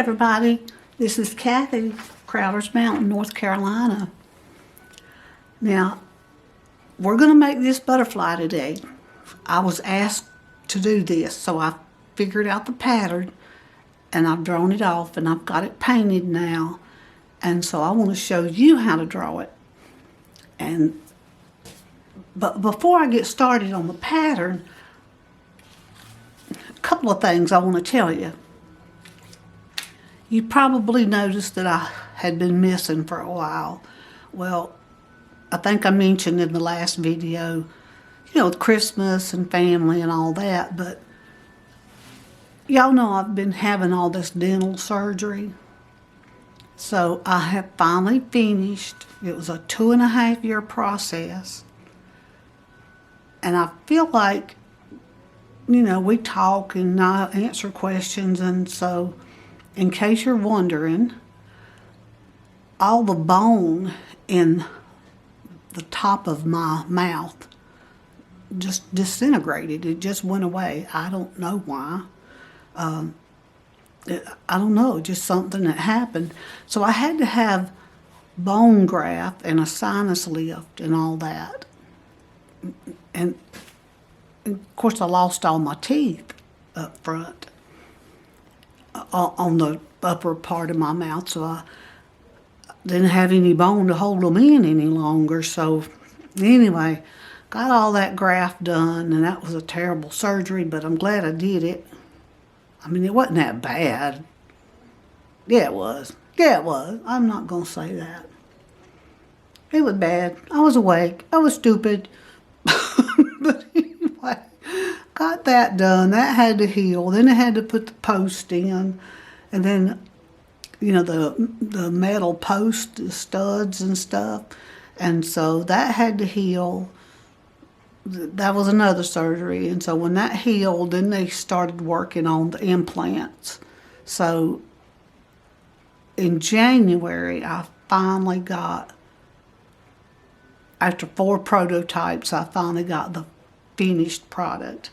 everybody, this is Kathy, Crowder's Mountain, North Carolina. Now, we're going to make this butterfly today. I was asked to do this, so I figured out the pattern and I've drawn it off and I've got it painted now. And so I want to show you how to draw it. But before I get started on the pattern, a couple of things I want to tell you. You probably noticed that I had been missing for a while. Well, I think I mentioned in the last video, with Christmas and family and all that, but y'all know I've been having all this dental surgery. So I have finally finished. It was a 2.5-year process. And I feel like, we talk and I answer questions, and so in case you're wondering, all the bone in the top of my mouth just disintegrated. It just went away. I don't know why. I don't know, just something that happened. So I had to have bone graft and a sinus lift and all that. And of course I lost all my teeth up front on the upper part of my mouth, so I didn't have any bone to hold them in any longer. So anyway, got all that graft done, and that was a terrible surgery, but I'm glad I did it. I mean, it wasn't that bad. Yeah, it was. Yeah, it was. I'm not going to say that. It was bad. I was awake. I was stupid. But anyway, got that done. That had to heal. Then I had to put the post in. And then, the metal post, the studs and stuff. And so that had to heal. That was another surgery. And so when that healed, then they started working on the implants. So in January, I finally got, after 4 prototypes, I finally got the finished product.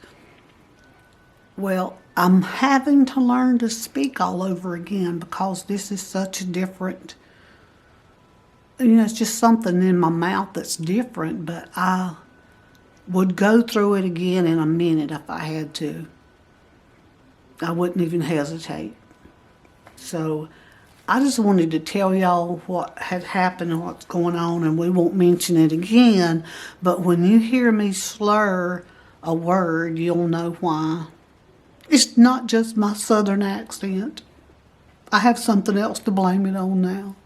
Well, I'm having to learn to speak all over again because this is such a different, it's just something in my mouth that's different, but I would go through it again in a minute if I had to. I wouldn't even hesitate. So I just wanted to tell y'all what had happened and what's going on, and we won't mention it again, but when you hear me slur a word, you'll know why. It's not just my southern accent. I have something else to blame it on now.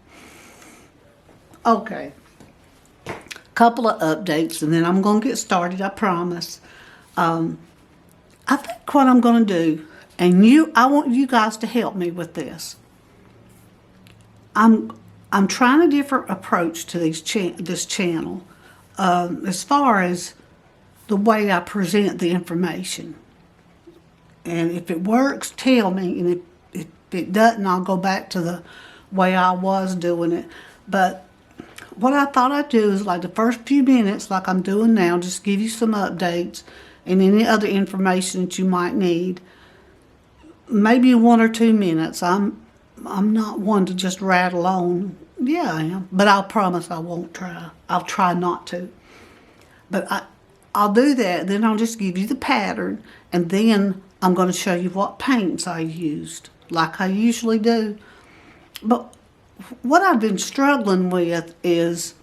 Okay. Couple of updates, and then I'm going to get started, I promise. I think what I'm going to do, and I want you guys to help me with this. I'm trying a different approach to this channel as far as the way I present the information. And if it works, tell me. And if it doesn't, I'll go back to the way I was doing it. But what I thought I'd do is, like, the first few minutes, like I'm doing now, just give you some updates and any other information that you might need. Maybe 1 or 2 minutes. I'm not one to just rattle on. Yeah, I am. But I'll promise I won't try. I'll try not to. But I'll do that. Then I'll just give you the pattern. And then I'm going to show you what paints I used, like I usually do. But what I've been struggling with is,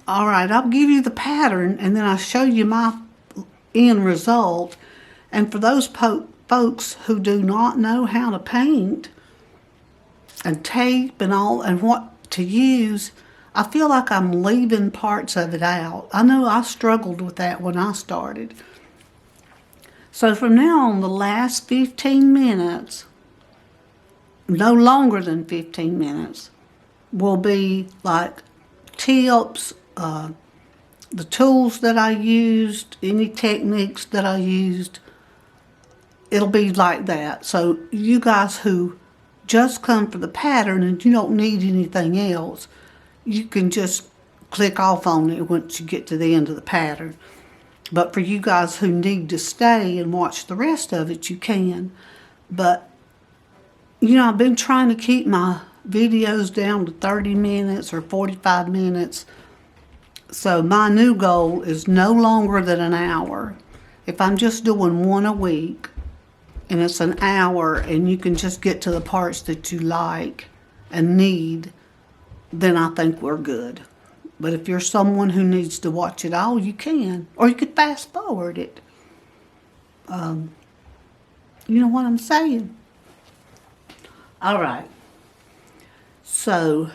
all right, I'll give you the pattern and then I'll show you my end result. And for those folks who do not know how to paint and tape and all and what to use, I feel like I'm leaving parts of it out. I know I struggled with that when I started. So from now on, the last 15 minutes, no longer than 15 minutes, will be like tips, the tools that I used, any techniques that I used. It'll be like that. So you guys who just come for the pattern and you don't need anything else, you can just click off on it once you get to the end of the pattern. But for you guys who need to stay and watch the rest of it, you can. But You know, I've been trying to keep my videos down to 30 minutes or 45 minutes. So my new goal is no longer than an hour. If I'm just doing one a week and it's an hour and you can just get to the parts that you like and need, then I think we're good. But if you're someone who needs to watch it all, you can. Or you could fast forward it. You know what I'm saying? All right. So,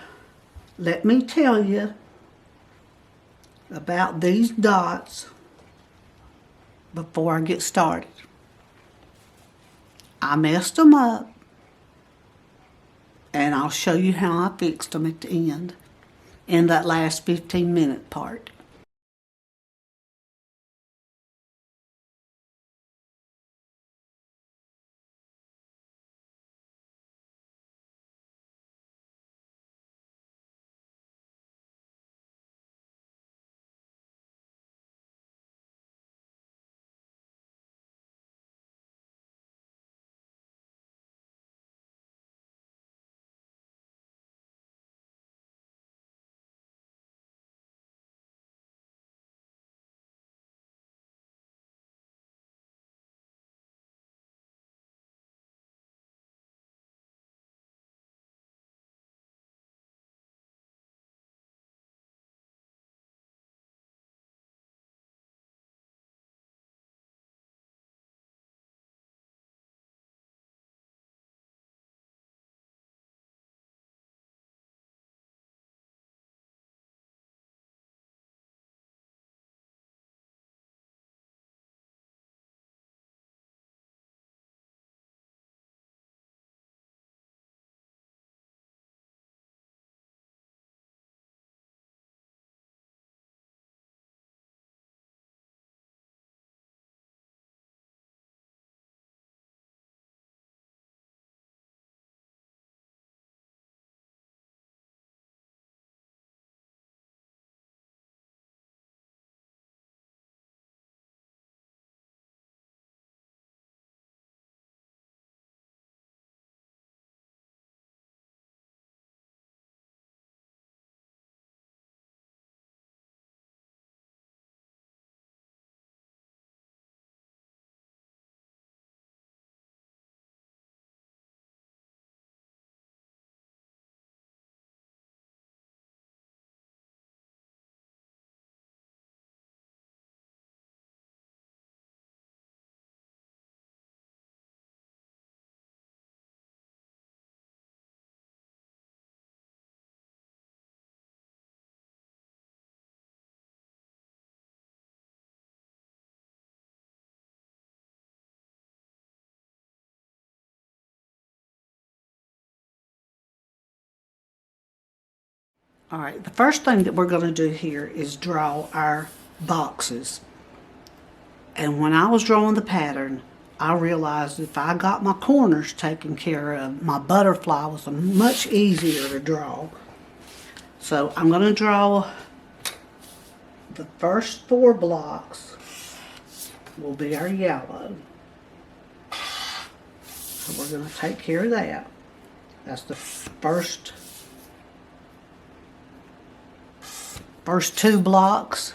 let me tell you about these dots before I get started. I messed them up, and I'll show you how I fixed them at the end, in that last 15-minute part. All right, the first thing that we're going to do here is draw our boxes. And when I was drawing the pattern, I realized if I got my corners taken care of, my butterfly was much easier to draw. So I'm going to draw the first 4 blocks will be our yellow. So we're going to take care of that. That's the first 2 blocks.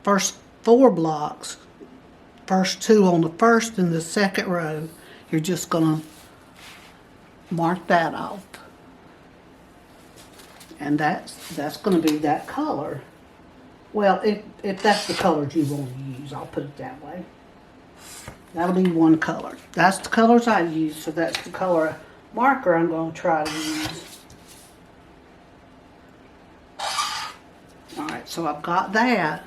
First 4 blocks, first 2 on the first and the second row, you're just going to mark that off. And that's going to be that color. Well, if that's the colors you want to use, I'll put it that way. That'll be one color. That's the colors I use, so that's the color marker I'm going to try to use. Alright, so I've got that.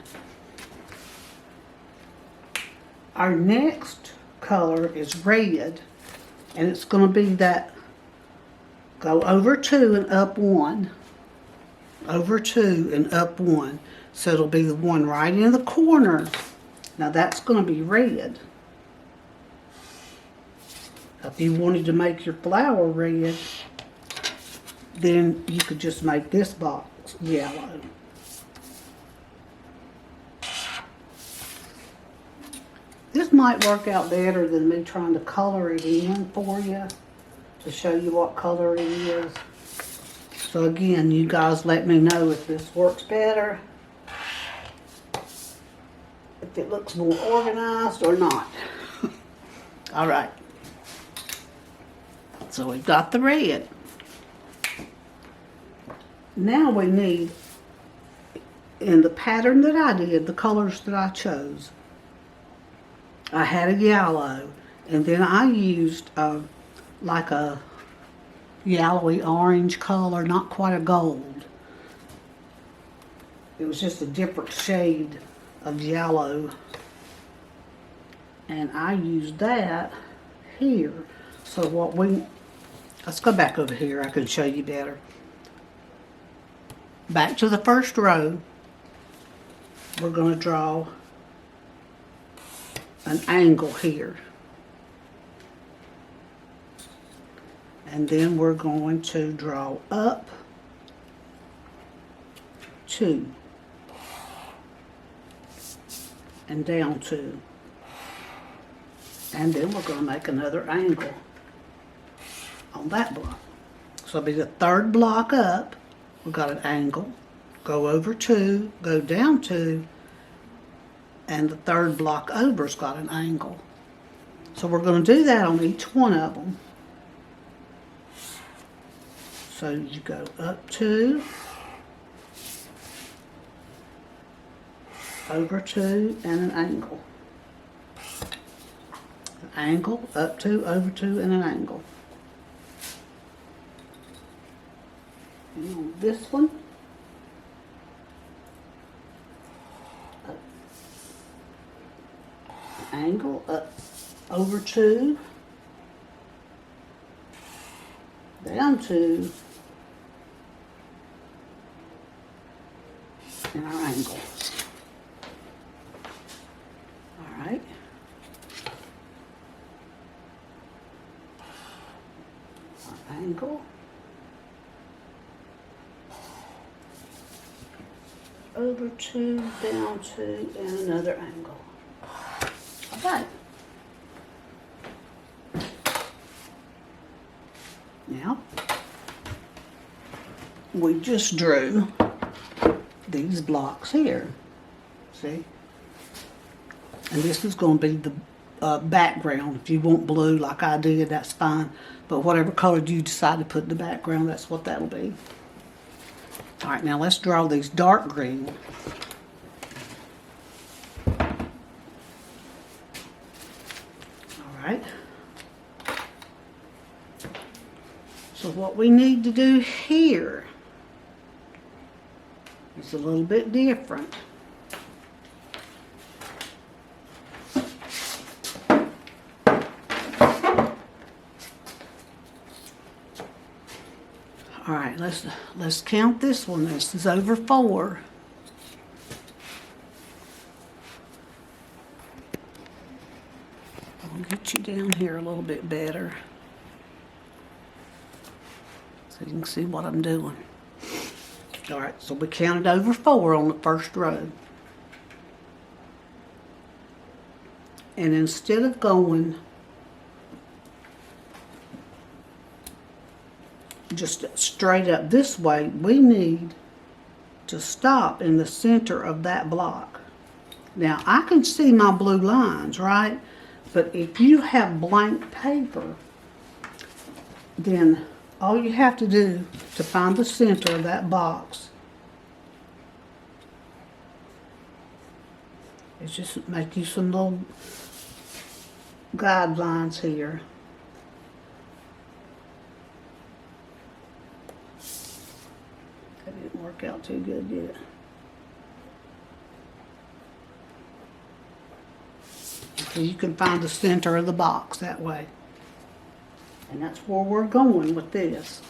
Our next color is red, and it's going to be that go over 2 and up 1. Over 2 and up 1. So it'll be the one right in the corner. Now that's going to be red. If you wanted to make your flower red, then you could just make this box yellow. This might work out better than me trying to color it in for you to show you what color it is. So again, you guys let me know if this works better, if it looks more organized or not. All right. So we've got the red. Now we need, in the pattern that I did, the colors that I chose, I had a yellow, and then I used like a yellowy orange color, not quite a gold. It was just a different shade of yellow. And I used that here. So let's go back over here, I can show you better. Back to the first row, we're going to draw an angle here. And then we're going to draw up 2 and down 2. And then we're going to make another angle on that block. So it'll be the third block up. We've got an angle, go over 2, go down 2, and the third block over's got an angle. So we're going to do that on each one of them. So you go up 2, over 2, and an angle. An angle, up 2, over 2, and an angle. And on this one, angle, up, over 2, down 2, and our angle. All right. Our angle. Over 2, down 2, and another angle. All right. Now, we just drew these blocks here, see? And this is going to be the background. If you want blue like I did, that's fine. But whatever color you decide to put in the background, that's what that'll be. All right, now let's draw these dark green. All right. So what we need to do here is a little bit different. All right, let's count this one. This is over 4. I'll get you down here a little bit better so you can see what I'm doing. All right, so we counted over 4 on the first row. And instead of going just straight up this way, we need to stop in the center of that block. Now, I can see my blue lines, right? But if you have blank paper, then all you have to do to find the center of that box is just make you some little guidelines here. That didn't work out too good, did it? So you can find the center of the box that way. And that's where we're going with this.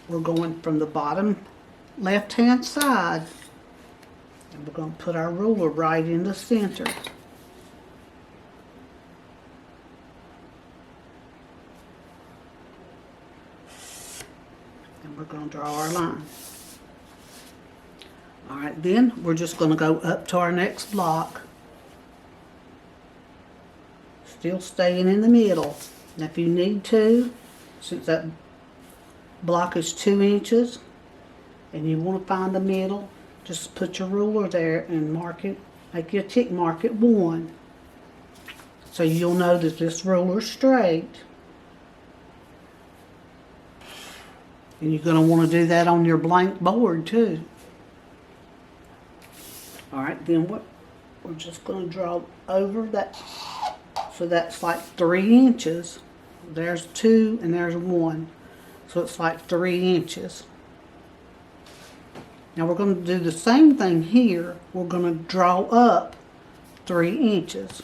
We're going from the bottom left-hand side, and we're going to put our ruler right in the center. And we're going to draw our line. All right, then we're just going to go up to our next block. still staying in the middle. Now if you need to, since that block is 2 inches and you want to find the middle, just put your ruler there and mark it, make your tick mark at 1. So you'll know that this ruler's straight. And you're going to want to do that on your blank board too. Alright, then what we're just going to draw over that. So that's like 3 inches. There's 2 and there's 1. So it's like 3 inches. Now we're going to do the same thing here. We're going to draw up 3 inches.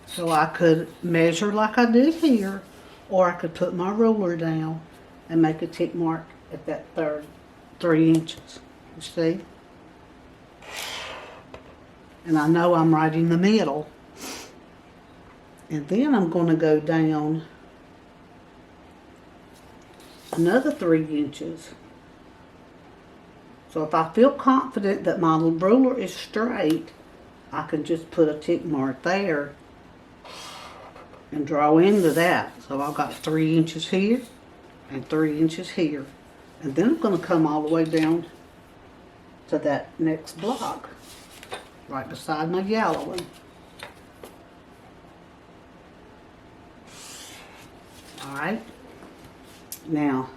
So I could measure like I did here, or I could put my ruler down and make a tick mark at that 3 inches. You see? And I know I'm right in the middle. And then I'm going to go down another 3 inches. So if I feel confident that my ruler is straight, I can just put a tick mark there and draw into that. So I've got 3 inches here and 3 inches here. And then I'm going to come all the way down to that next block, right beside my yellow one. Alright, now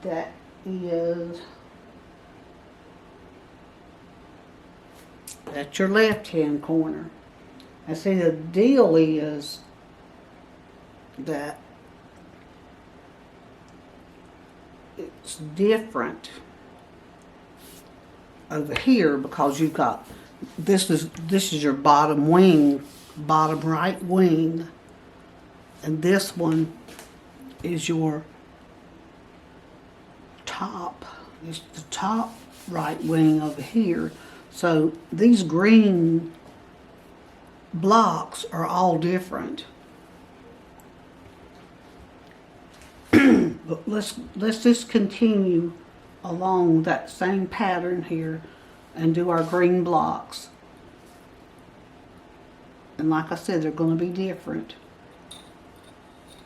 that's your left hand corner. And see, the deal is that it's different over here because you've got this is your bottom wing, bottom right wing, and this one is your top. It's the top right wing over here. So these green blocks are all different. But let's just continue along that same pattern here and do our green blocks. And like I said, they're going to be different.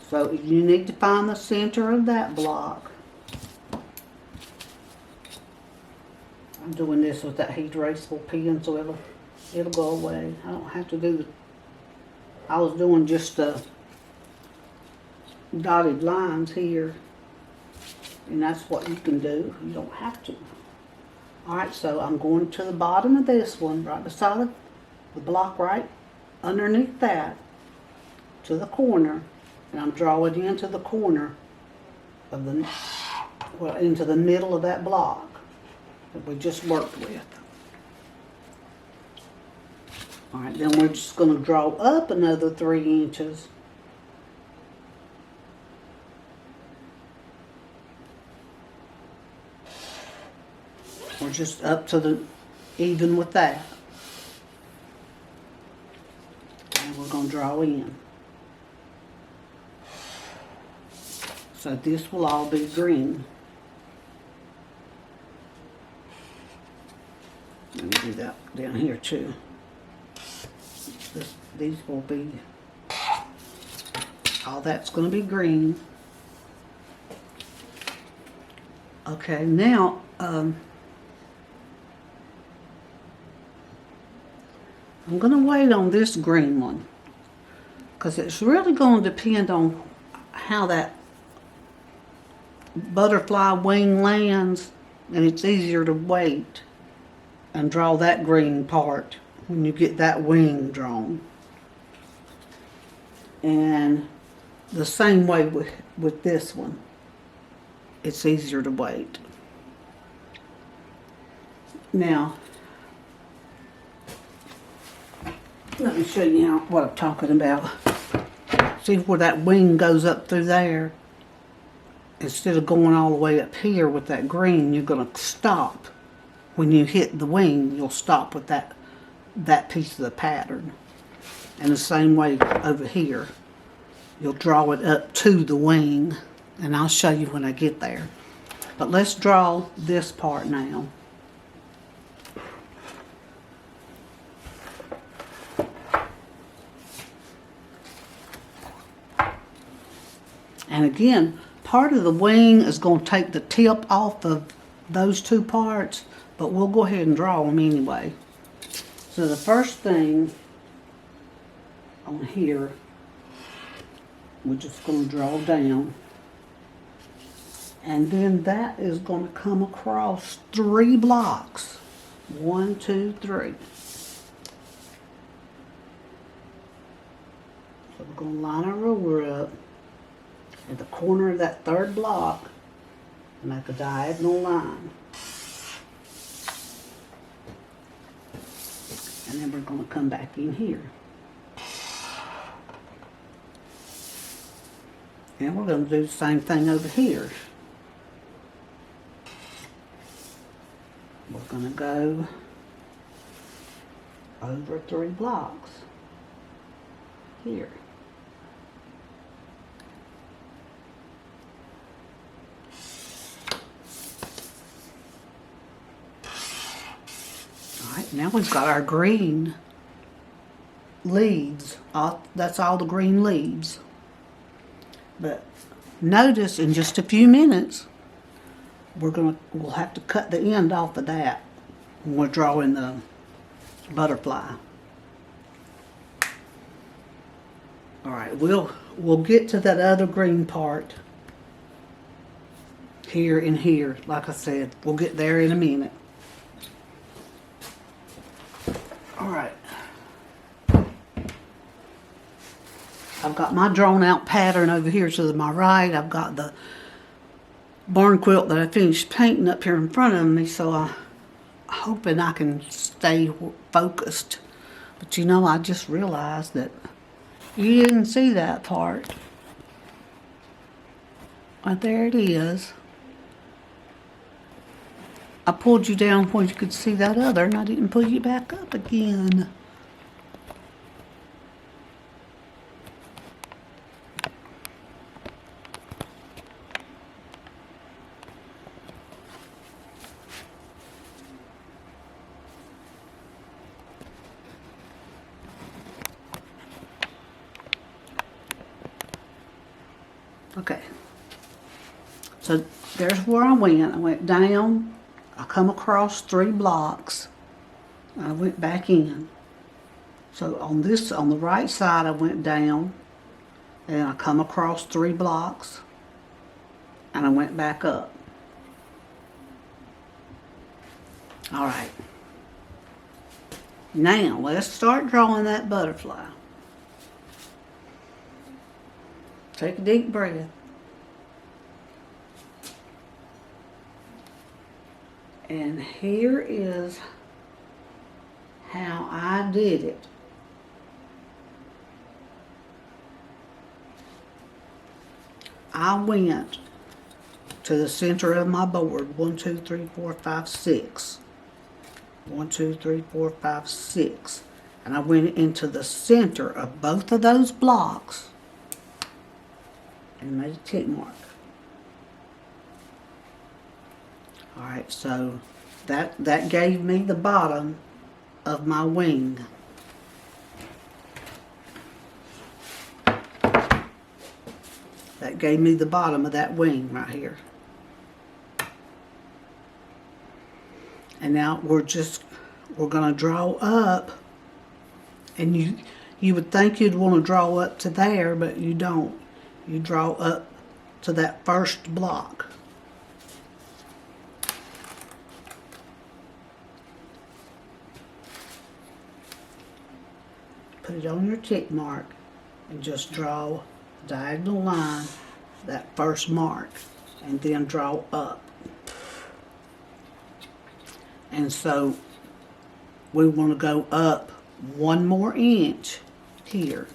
So you need to find the center of that block. I'm doing this with that heat erasable pen so it'll go away. I don't have to do I was doing just the dotted lines here. And that's what you can do. You don't have to. Alright, so I'm going to the bottom of this one, right beside the block right underneath that, to the corner. And I'm drawing into the corner of into the middle of that block that we just worked with. Alright, then we're just going to draw up another 3 inches. We're just up to the even with that. And we're going to draw in. So this will all be green. Let me do that down here too. These will be, all that's going to be green. Okay, now I'm going to wait on this green one because it's really going to depend on how that butterfly wing lands, and it's easier to wait and draw that green part when you get that wing drawn. And the same way with this one, it's easier to wait. Now, let me show you now what I'm talking about. See where that wing goes up through there? Instead of going all the way up here with that green, you're going to stop. When you hit the wing, you'll stop with that piece of the pattern. And the same way over here. You'll draw it up to the wing. And I'll show you when I get there. But let's draw this part now. And again, part of the wing is going to take the tip off of those two parts, but we'll go ahead and draw them anyway. So the first thing on here, we're just going to draw down. And then that is going to come across 3 blocks. 1, 2, 3. So we're going to line our ruler up at the corner of that 3rd block and make a diagonal line. And then we're going to come back in here. And we're going to do the same thing over here. We're going to go over 3 blocks here. Alright, now we've got our green leaves. That's all the green leaves. But notice in just a few minutes, we'll have to cut the end off of that when we're drawing the butterfly. Alright, we'll get to that other green part here and here. Like I said, we'll get there in a minute. Alright. I've got my drawn out pattern over here to my right. I've got the barn quilt that I finished painting up here in front of me, so I'm hoping I can stay focused. But you know, I just realized that you didn't see that part. Right there it is. I pulled you down where you could see that other, and I didn't pull you back up again. Okay, so there's where I went. I went down, I come across 3 blocks, and I went back in. So on the right side, I went down, and I come across 3 blocks, and I went back up. All right. Now, let's start drawing that butterfly. Take a deep breath. And here is how I did it. I went to the center of my board. 1, 2, 3, 4, 5, 6. 1, 2, 3, 4, 5, 6. And I went into the center of both of those blocks and made a tick mark. Alright, so that gave me the bottom of my wing. That gave me the bottom of that wing right here. And now we're going to draw up, and you would think you'd want to draw up to there, but you don't. You draw up to that first block. Put it on your tick mark and just draw a diagonal line, that first mark, and then draw up. And so we want to go up 1 more inch here.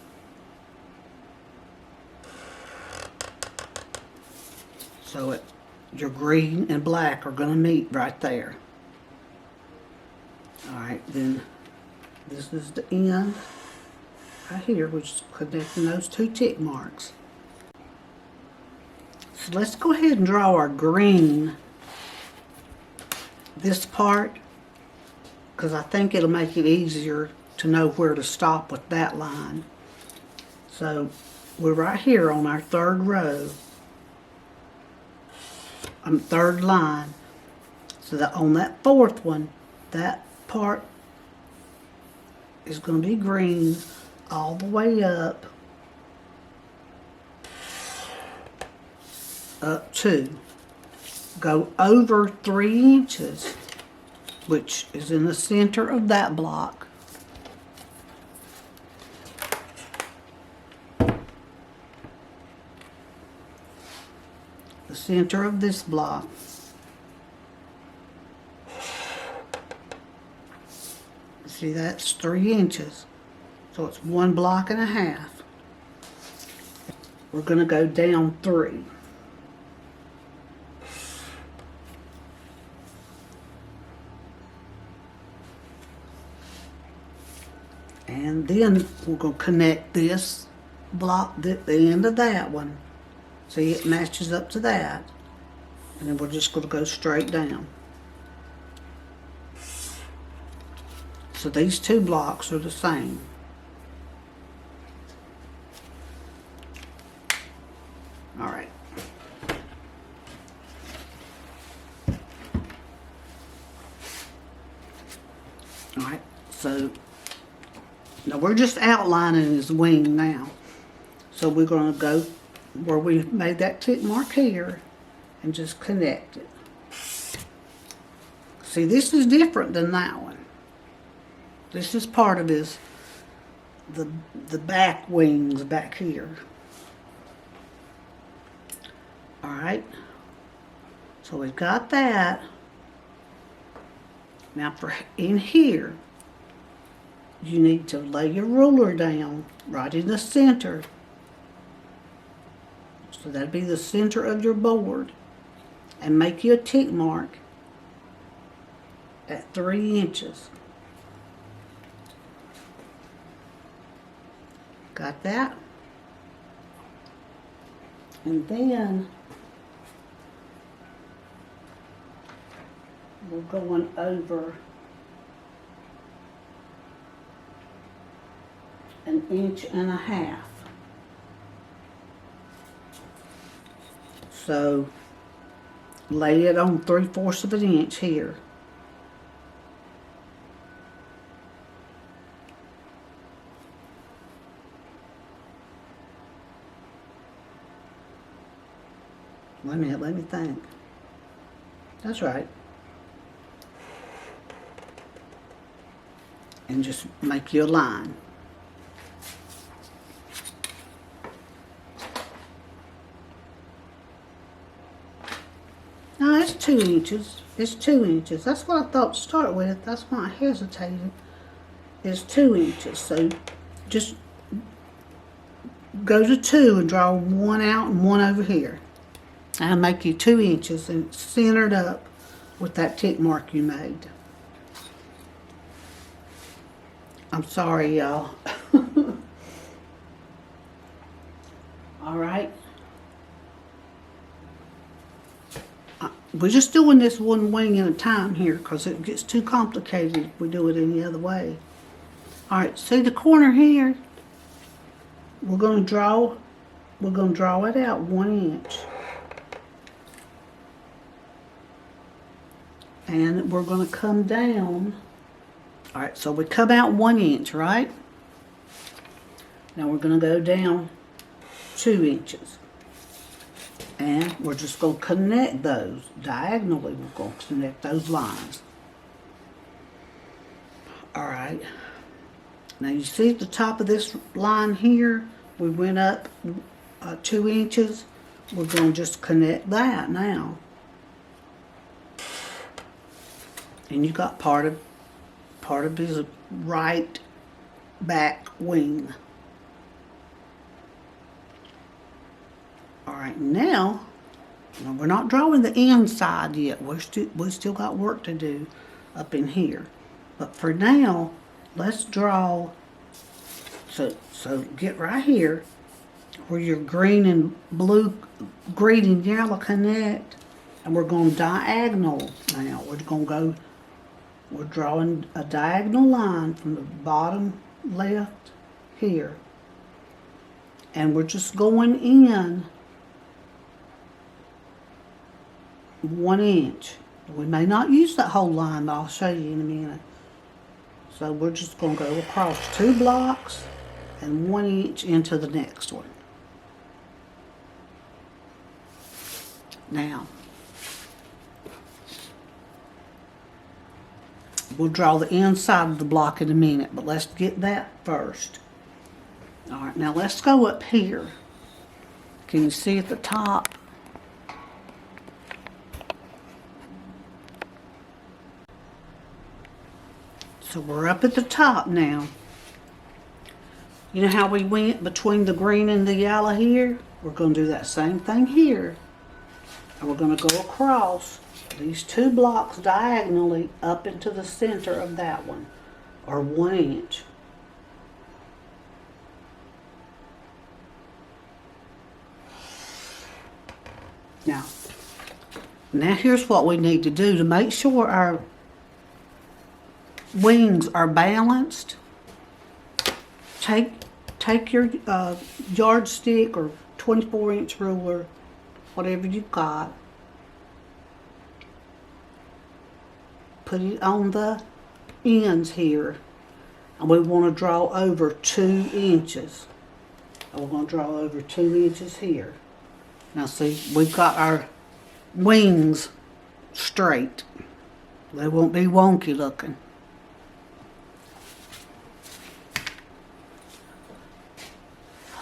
So your green and black are going to meet right there. Alright, then this is the end right here, which is connecting those 2 tick marks. So let's go ahead and draw our green, this part, because I think it'll make it easier to know where to stop with that line. So we're right here on our third row, third line. So that on that fourth one, that part is going to be green all the way up to go over 3 inches, which is in the center of that block. The center of this block. See, that's 3 inches. So it's 1.5 blocks. We're going to go down 3. And then we're going to connect this block at the end of that one. See, it matches up to that. And then we're just going to go straight down. So these 2 blocks are the same. All right. All right, so now we're just outlining his wing now. So we're going to go where we made that tick mark here and just connect it. See, this is different than that one. This is part of his, the back wings back here. All right, so we've got that. Now for in here, you need to lay your ruler down right in the center. So that'd be the center of your board. And make you a tick mark at 3 inches. Got that? And then we're going over 1.5 inches. So lay it on 3/4 of an inch here. Wait a minute, let me think. That's right. And just make you a line. No, it's 2 inches. It's 2 inches. That's what I thought to start with. That's why I hesitated. It's 2 inches. So just go to 2 and draw 1 out and 1 over here. That'll make you 2 inches and centered up with that tick mark you made. I'm sorry, y'all. All right. We're just doing this one wing at a time here because it gets too complicated if we do it any other way. All right, see the corner here? We're going to draw it out 1 inch. And we're going to come down. All right, so we come out 1 inch, right? Now we're going to go down 2 inches. And we're just going to connect those. Diagonally, we're going to connect those lines. All right. Now you see at the top of this line here, we went up 2 inches. We're going to just connect that now. And you got part of his right back wing. All right, now we're not drawing the inside yet. We still got work to do up in here. But for now, let's draw. So get right here where your green and blue, green and yellow connect, and we're going diagonal now. We're drawing a diagonal line from the bottom left here. And we're just going in 1 inch. We may not use that whole line, but I'll show you in a minute. So we're just going to go across 2 blocks and 1 inch into the next one. Now, we'll draw the inside of the block in a minute, but let's get that first. All right, now let's go up here. Can you see at the top? So we're up at the top now. You know how we went between the green and the yellow here? We're going to do that same thing here. And we're going to go across these 2 blocks diagonally up into the center of that one, or 1 inch. Now here's what we need to do to make sure our wings are balanced. Take your yardstick or 24-inch ruler, whatever you've got. Put it on the ends here, and we want to draw over 2 inches. And we're going to draw over 2 inches here. Now see, we've got our wings straight. They won't be wonky looking.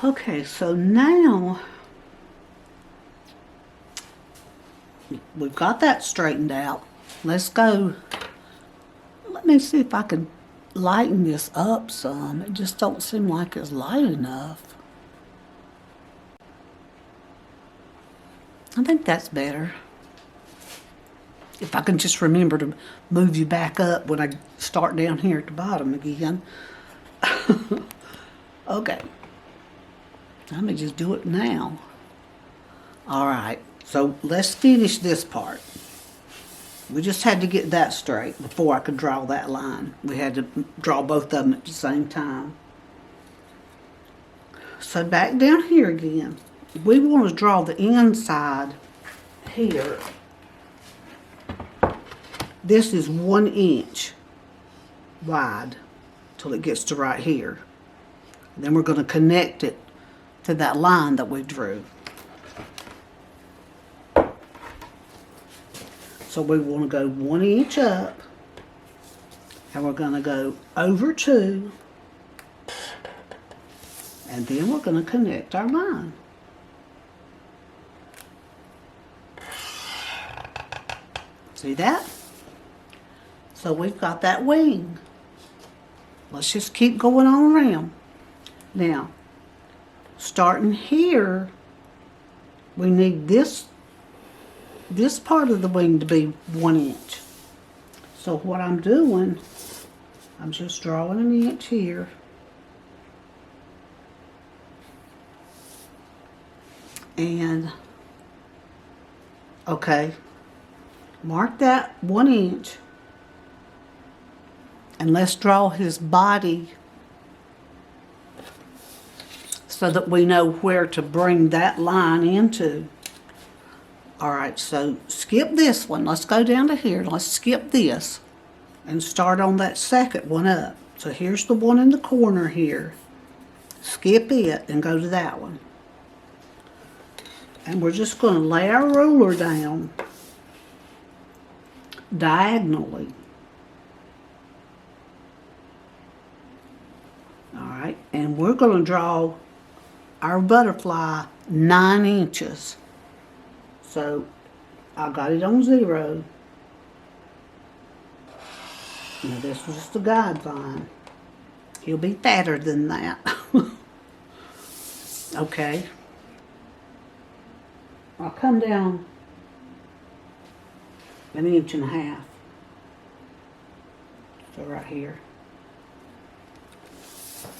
Okay, so now we've got that straightened out. Let's go. Let me see if I can lighten this up some. It just don't seem like it's light enough. I think that's better. If I can just remember to move you back up when I start down here at the bottom again. Okay. Let me just do it now. All right, so let's finish this part. We just had to get that straight before I could draw that line. We had to draw both of them at the same time. So back down here again, we want to draw the inside here. This is 1 inch wide till it gets to right here. Then we're going to connect it to that line that we drew. So we want to go 1 inch up, and we're going to go over 2, and then we're going to connect our line. See that? So we've got that wing. Let's just keep going on around. Now, starting here, we need this part of the wing to be 1 inch. So what I'm doing, I'm just drawing an inch here. And, okay, mark that 1 inch. And let's draw his body so that we know where to bring that line into. All right, so skip this one. Let's go down to here. Let's skip this and start on that second one up. So here's the one in the corner here. Skip it and go to that one. And we're just going to lay our ruler down diagonally. All right, and we're going to draw our butterfly 9 inches. So I got it on 0. Now this was just a guideline. He'll be fatter than that. Okay. I'll come down 1.5 inches. So right here.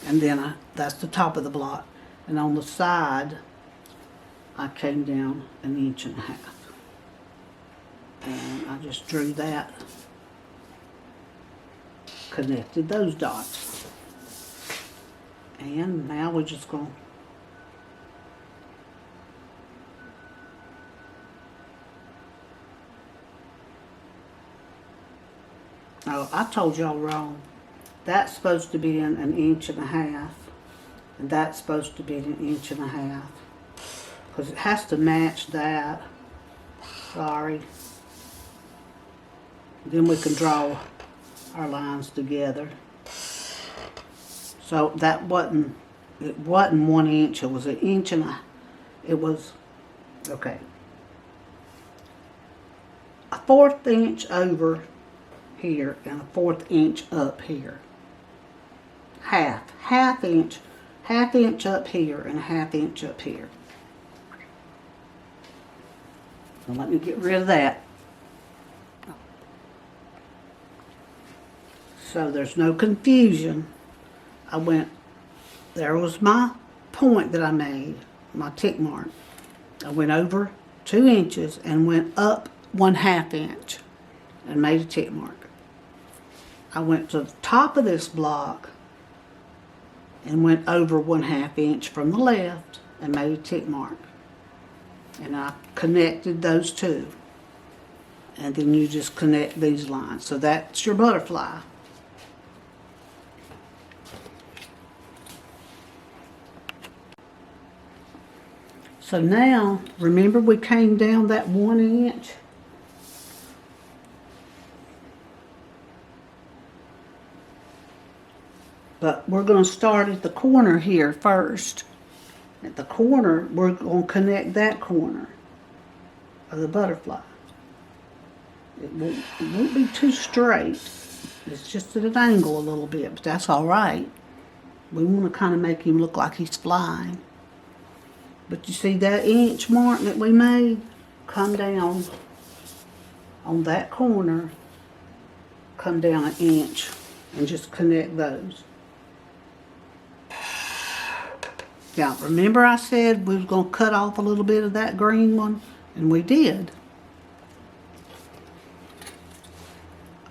And then that's the top of the block. And on the side, I came down 1.5 inches. And I just drew that, connected those dots. And now we're just going Oh, I told y'all wrong. That's supposed to be in 1.5 inches. And that's supposed to be 1.5 inches. Because it has to match that. Sorry. Then we can draw our lines together. So that wasn't, it wasn't 1 inch, it was 1 inch and it was, okay. 1/4 inch over here and 1/4 inch up here. Half inch up here and 1/2 inch up here. So let me get rid of that. So there's no confusion. There was my point that I made, my tick mark. I went over 2 inches and went up 1/2 inch and made a tick mark. I went to the top of this block and went over 1/2 inch from the left and made a tick mark. And I connected those two. And then you just connect these lines. So that's your butterfly. So now, remember we came down that 1 inch? But we're going to start at the corner here first. At the corner, we're going to connect that corner of the butterfly. It won't be too straight. It's just at an angle a little bit, but that's all right. We want to kind of make him look like he's flying. But you see that inch mark that we made? Come down on that corner, come down 1 inch and just connect those. Now, remember I said we was going to cut off a little bit of that green one? And we did.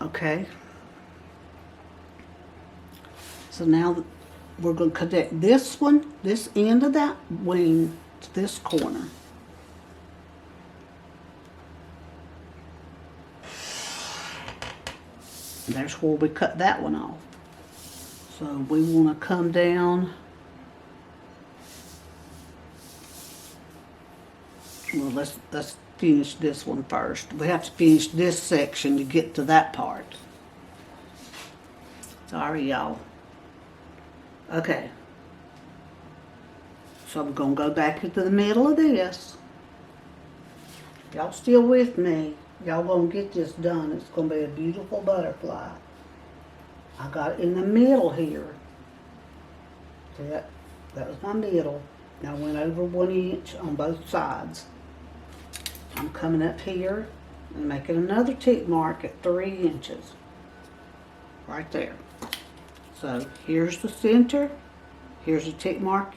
Okay. So now we're going to connect this one, this end of that wing, to this corner. And there's where we cut that one off. So we want to come down. Well, let's finish this one first. We have to finish this section to get to that part. Sorry, y'all. Okay. So I'm going to go back into the middle of this. Y'all still with me? Y'all going to get this done. It's going to be a beautiful butterfly. I got it in the middle here. See that? That was my middle. Now I went over 1 inch on both sides. I'm coming up here and making another tick mark at 3 inches. Right there. So here's the center. Here's a tick mark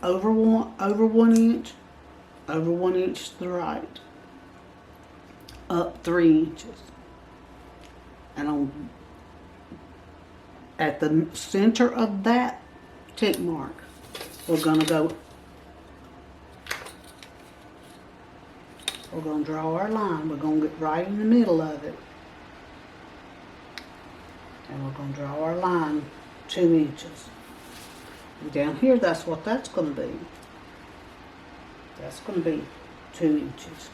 over 1 inch, over 1 inch to the right, up 3 inches. And at the center of that tick mark, we're going to go, we're going to draw our line. We're going to get right in the middle of it. And we're going to draw our line 2 inches. And down here, that's what that's going to be. That's going to be 2 inches.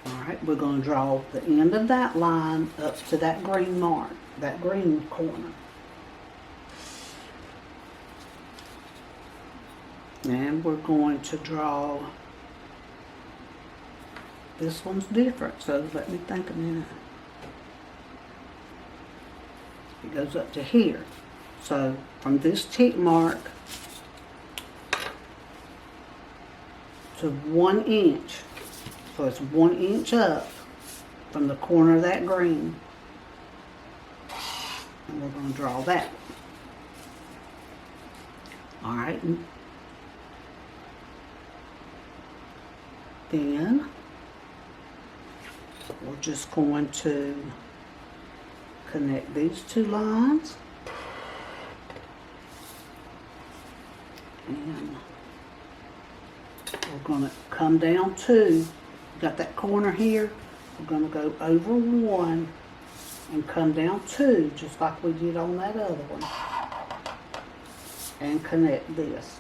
Alright, we're going to draw the end of that line up to that green mark, that green corner. And we're going to draw, this one's different, so let me think a minute. It goes up to here. So from this tick mark to 1 inch. So it's 1 inch up from the corner of that green. And we're going to draw that. Alright. Then we're just going to connect these two lines. And we're going to come down to, got that corner here, we're going to go over 1 and come down 2, just like we did on that other one, and connect this.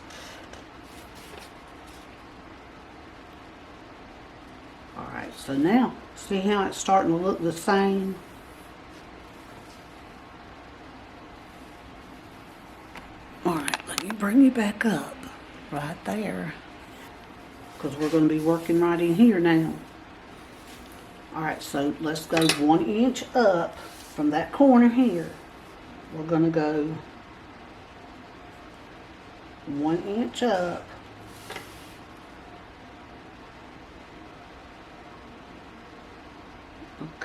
Alright, so now, see how it's starting to look the same? Alright, let me bring you back up, right there, because we're going to be working right in here now. Alright, so let's go 1 inch up from that corner here. We're going to go 1 inch up.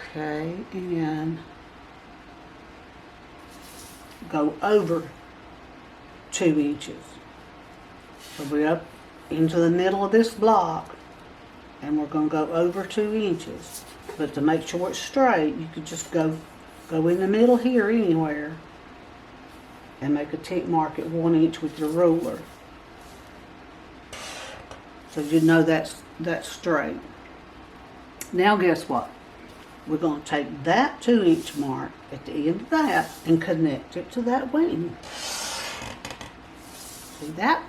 Okay, and go over 2 inches. So we're up into the middle of this block, and we're going to go over 2 inches. But to make sure it's straight, you could just go in the middle here anywhere and make a tick mark at 1 inch with your ruler. So you know that's straight. Now guess what? We're going to take that 2 inch mark at the end of that and connect it to that wing. See that?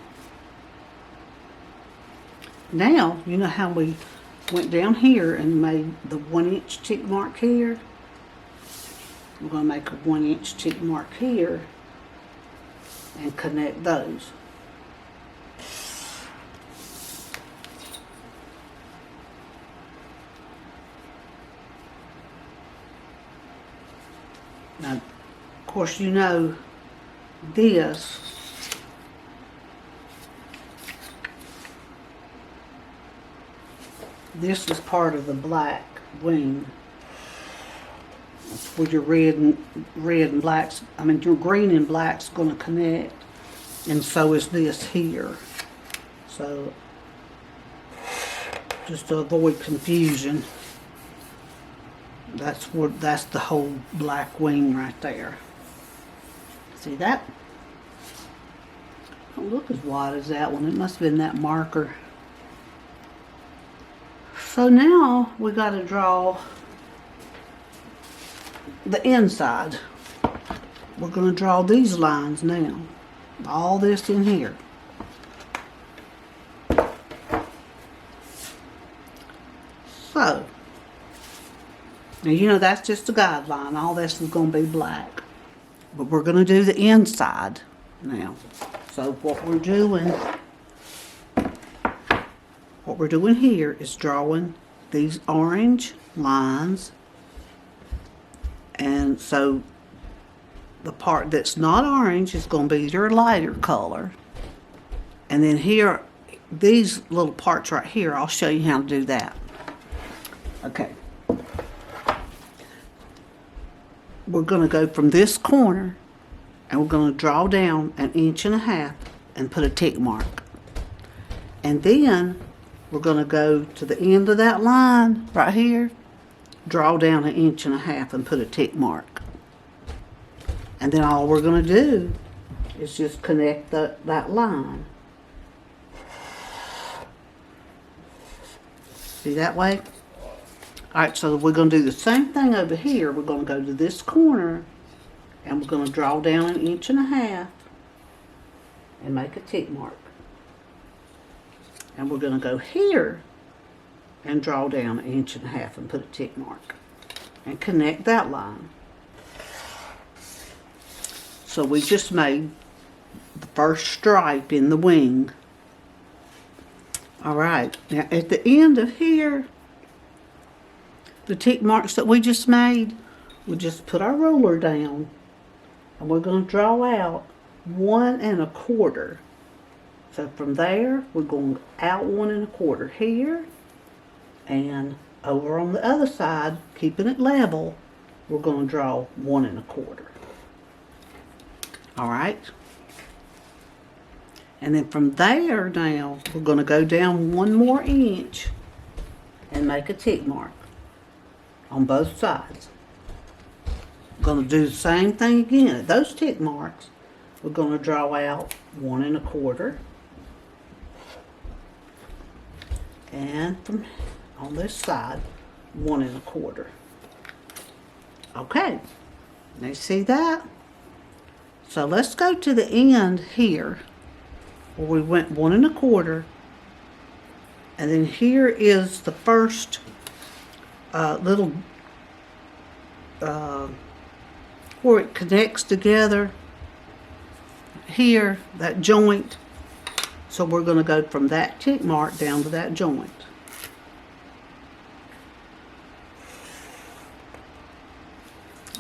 Now, you know how we went down here and made the 1 inch tick mark here? We're going to make a 1 inch tick mark here and connect those. Now, of course, you know this is part of the black wing. That's where your red and blacks, I mean your green and black's going to connect, and so is this here. So just to avoid confusion, that's the whole black wing right there. See that? Don't look as wide as that one. It must have been that marker. So now we got to draw the inside. We're going to draw these lines now. All this in here. So, now you know that's just a guideline. All this is going to be black. But we're going to do the inside now. So what we're doing here is drawing these orange lines, and so the part that's not orange is going to be your lighter color, and then here, these little parts right here, I'll show you how to do that. Okay, we're going to go from this corner and we're going to draw down 1.5 inches and put a tick mark, and then we're going to go to the end of that line right here, draw down 1.5 inches and put a tick mark. And then all we're going to do is just connect that line. See that way? Alright, so we're going to do the same thing over here. We're going to go to this corner and we're going to draw down 1.5 inches and make a tick mark. And we're going to go here and draw down 1.5 inches and put a tick mark and connect that line. So we just made the first stripe in the wing. Alright, now at the end of here, the tick marks that we just made, we just put our ruler down and we're going to draw out 1 1/4. So from there, we're going out 1 1/4 here, and over on the other side, keeping it level, we're going to draw 1 1/4. All right. And then from there down, we're going to go down 1 more inch and make a tick mark on both sides. We're going to do the same thing again. At those tick marks, we're going to draw out 1 1/4. And from on this side, 1 1/4. Okay, now you see that? So let's go to the end here where we went 1 1/4, and then here is the first little where it connects together here, that joint. So we're going to go from that tick mark down to that joint.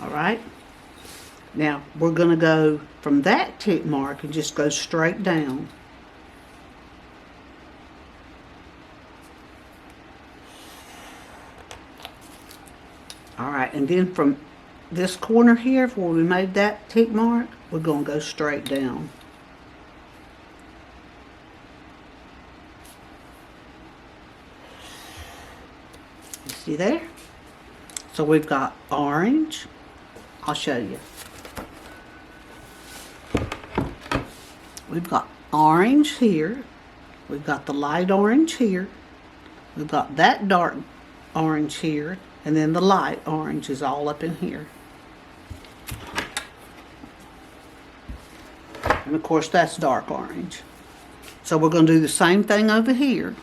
All right. Now we're going to go from that tick mark and just go straight down. All right, and then from this corner here where we made that tick mark, we're going to go straight down. You see there? So we've got orange. I'll show you. We've got orange here. We've got the light orange here. We've got that dark orange here. And then the light orange is all up in here. And of course that's dark orange. So we're going to do the same thing over here.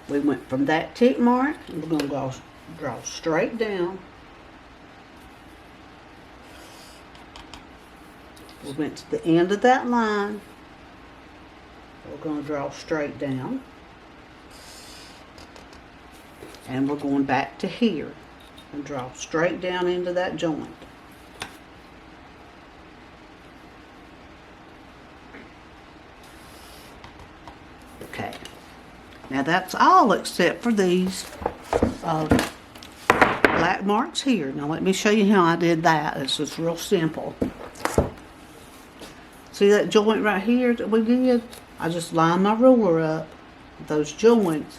We went from that tick mark, and we're going to draw straight down. We went to the end of that line. We're going to draw straight down. And we're going back to here and draw straight down into that joint. Okay. Now that's all except for these black marks here. Now let me show you how I did that. This is real simple. See that joint right here that we did? I just lined my ruler up with those joints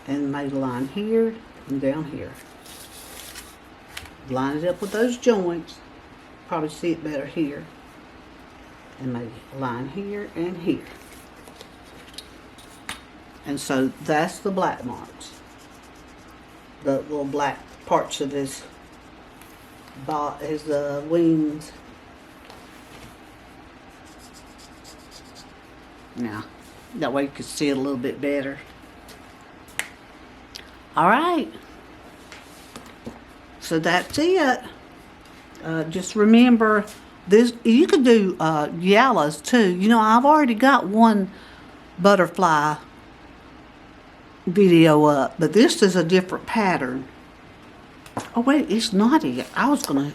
and made a line here and down here. Line it up with those joints. Probably see it better here. And made a line here and here. And so that's the black marks. The little black parts of his wings. Now, that way you can see it a little bit better. All right. So that's it. Just remember this. You could do yellows too. You know, I've already got one butterfly video up, but this is a different pattern. Oh wait, it's not it. I was gonna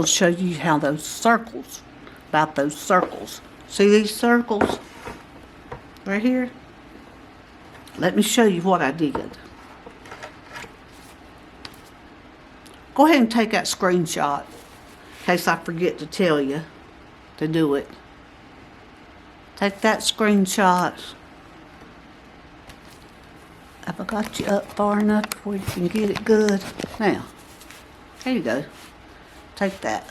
show you how those circles. About those circles. See these circles right here? Let me show you what I did. Go ahead and take that screenshot in case I forget to tell you to do it. Take that screenshot. Have I got you up far enough where you can get it good? Now, there you go. Take that.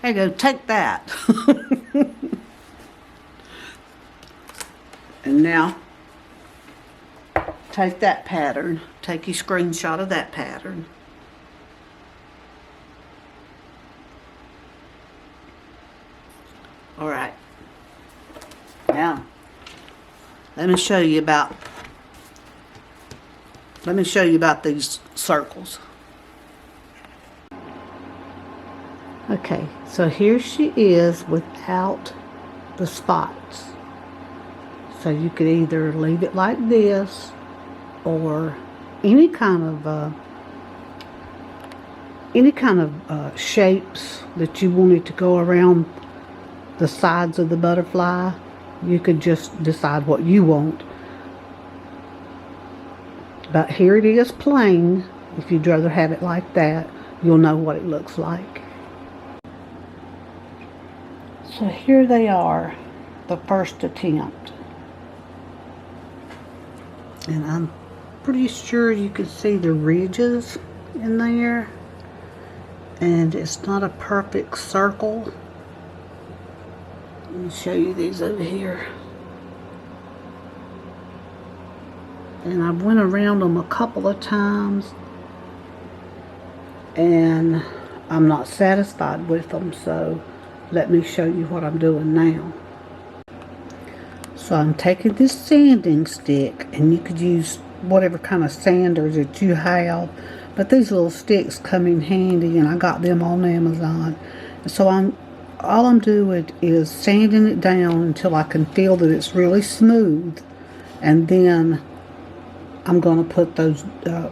There you go. Take that. And now, take that pattern. Take your screenshot of that pattern. All right. Now, let me show you about these circles. Okay, so here she is without the spots. So you could either leave it like this or any kind of shapes that you wanted to go around the sides of the butterfly. You could just decide what you want. But here it is plain. If you'd rather have it like that, you'll know what it looks like. So here they are, the first attempt. And I'm pretty sure you can see the ridges in there. And it's not a perfect circle. Let me show you these over here. And I went around them a couple of times, and I'm not satisfied with them, so let me show you what I'm doing now. So I'm taking this sanding stick, and you could use whatever kind of sander that you have, but these little sticks come in handy, and I got them on Amazon. So all I'm doing is sanding it down until I can feel that it's really smooth, and then I'm going to put those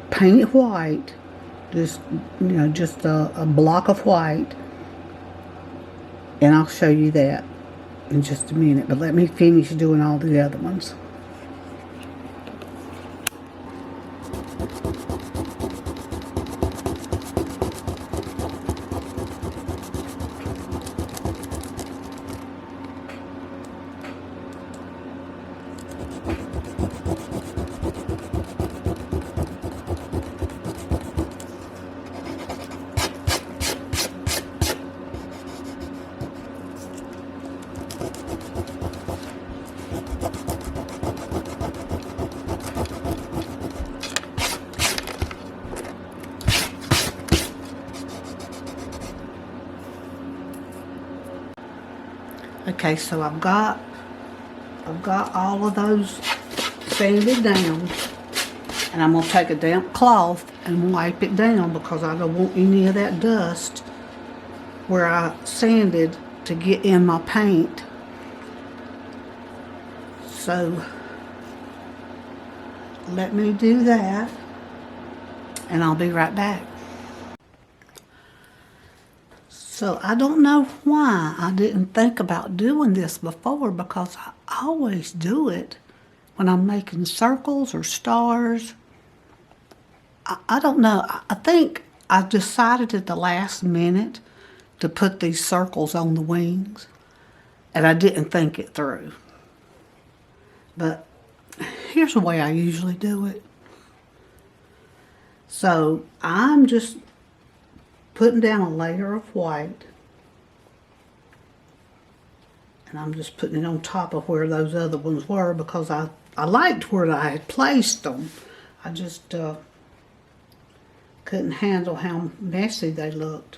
paint it white, just just a block of white, and I'll show you that in just a minute. But let me finish doing all the other ones. Okay, so I've got all of those sanded down, and I'm going to take a damp cloth and wipe it down because I don't want any of that dust where I sanded to get in my paint. So let me do that, and I'll be right back. So I don't know why I didn't think about doing this before, because I always do it when I'm making circles or stars. I don't know. I think I decided at the last minute to put these circles on the wings, and I didn't think it through. But here's the way I usually do it. So I'm just putting down a layer of white, and I'm just putting it on top of where those other ones were because I liked where I had placed them. I just couldn't handle how messy they looked.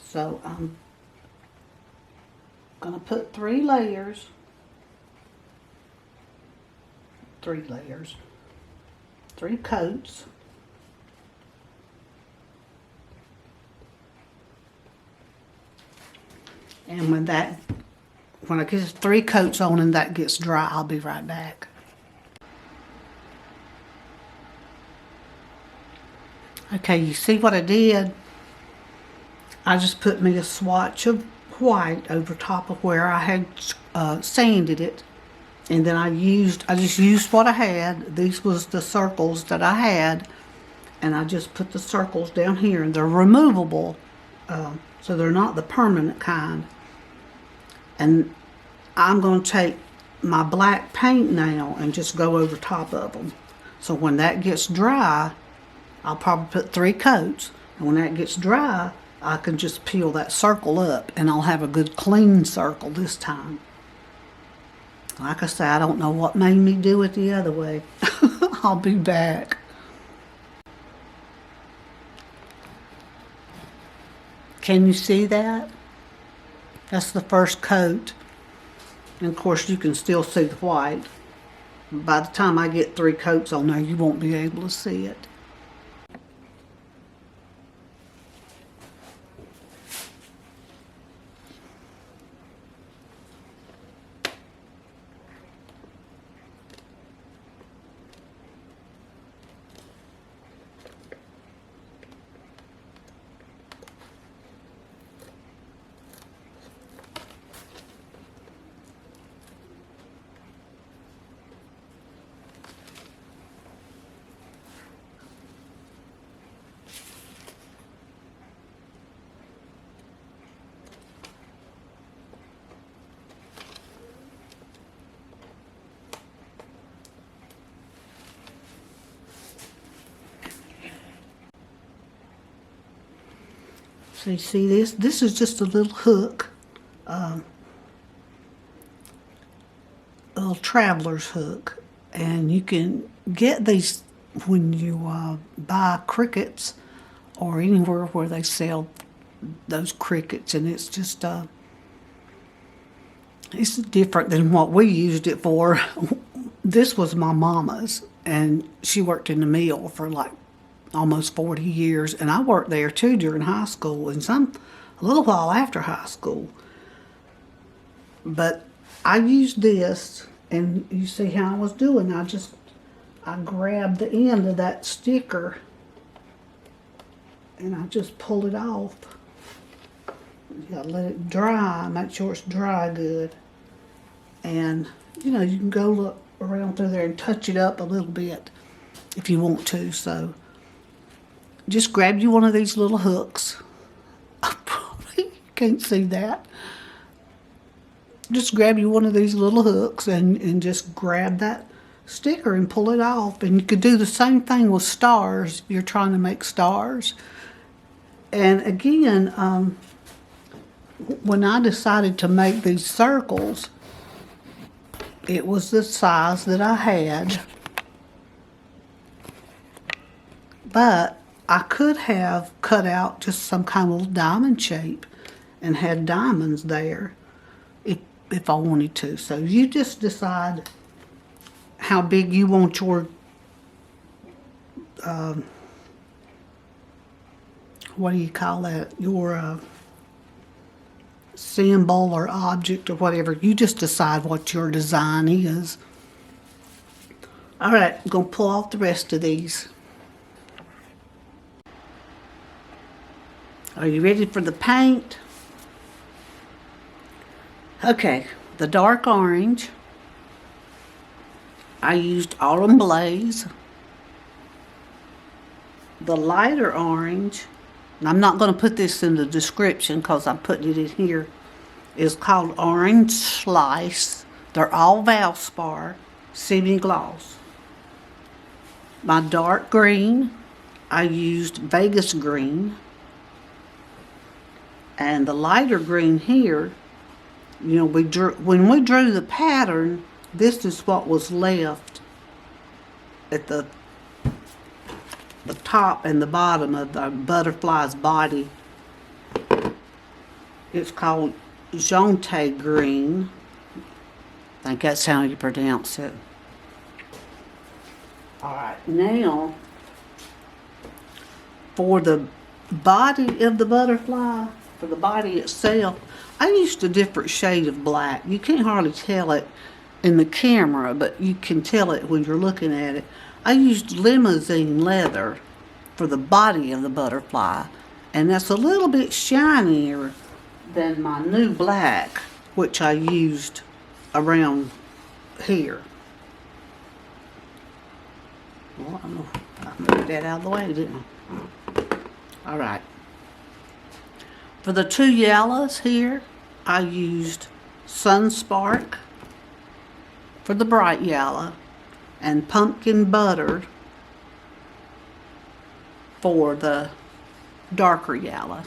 So I'm gonna put 3 layers, 3 coats. And when I get 3 coats on and that gets dry, I'll be right back. Okay, you see what I did? I just put me a swatch of white over top of where I had sanded it. And then I just used what I had. These was the circles that I had. And I just put the circles down here. And they're removable. So they're not the permanent kind. And I'm going to take my black paint now and just go over top of them. So when that gets dry, I'll probably put 3 coats. And when that gets dry, I can just peel that circle up. And I'll have a good clean circle this time. Like I say, I don't know what made me do it the other way. I'll be back. Can you see that? That's the first coat. And of course you can still see the white. By the time I get 3 coats on there, you won't be able to see it. So you see this? This is just a little hook. little traveler's hook. And you can get these when you buy crickets or anywhere where they sell those crickets. And it's just, it's different than what we used it for. This was my mama's, and she worked in the mill for like almost 40 years. And I worked there too during high school and a little while after high school. But I used this, and you see how I was doing. I grabbed the end of that sticker and I just pull it off. You gotta let it dry, make sure it's dry good. And you know, you can go look around through there and touch it up a little bit if you want to. So just grab you one of these little hooks. You can't see that. Just grab you one of these little hooks and just grab that sticker and pull it off. And you could do the same thing with stars if you're trying to make stars. And again, when I decided to make these circles, it was the size that I had. But I could have cut out just some kind of little diamond shape and had diamonds there if I wanted to. So you just decide how big you want your what do you call that? Your symbol or object or whatever. You just decide what your design is. All right, I'm going to pull off the rest of these. Are you ready for the paint? Okay, the dark orange. I used Autumn Blaze. The lighter orange, and I'm not going to put this in the description because I'm putting it in here, is called Orange Slice. They're all Valspar semi-gloss. My dark green, I used Vegas green. And the lighter green here, you know, when we drew the pattern, this is what was left at the top and the bottom of the butterfly's body. It's called Jonte green. I think that's how you pronounce it. Alright, now for the body of the butterfly, for the body itself, I used a different shade of black. You can't hardly tell it in the camera, but you can tell it when you're looking at it. I used limousine leather for the body of the butterfly, and that's a little bit shinier than my new black, which I used around here. Well, I moved that out of the way, didn't I? All right. For the two yellows here, I used Sunspark for the bright yellow and Pumpkin Butter for the darker yellow.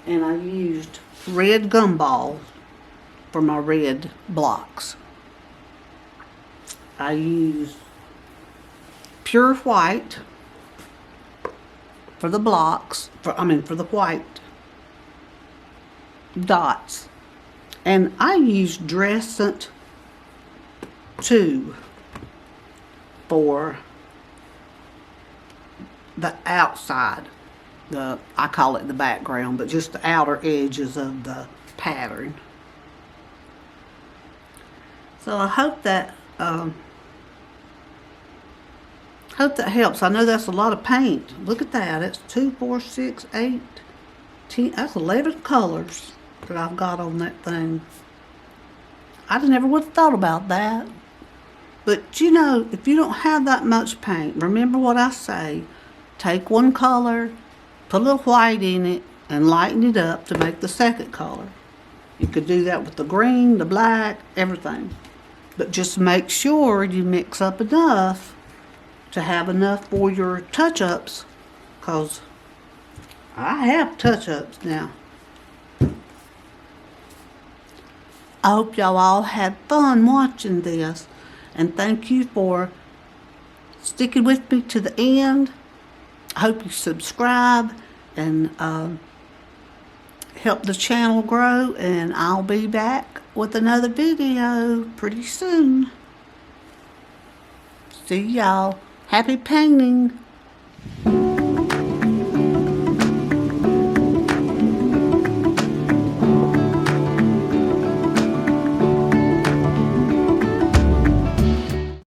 And I used red gumball for my red blocks. I used pure white for the blocks, for the white dots. And I used Dressant 2 for the outside. I call it the background, but just the outer edges of the pattern. So I hope that helps. I know that's a lot of paint. Look at that. It's 2, 4, 6, 8, 10. That's 11 colors that I've got on that thing. I never would have thought about that. But you know, if you don't have that much paint, remember what I say. Take one color, put a little white in it, and lighten it up to make the second color. You could do that with the green, the black, everything. But just make sure you mix up enough to have enough for your touch-ups, because I have touch-ups now. I hope y'all all had fun watching this. And thank you for sticking with me to the end. I hope you subscribe and help the channel grow. And I'll be back with another video pretty soon. See y'all. Happy painting.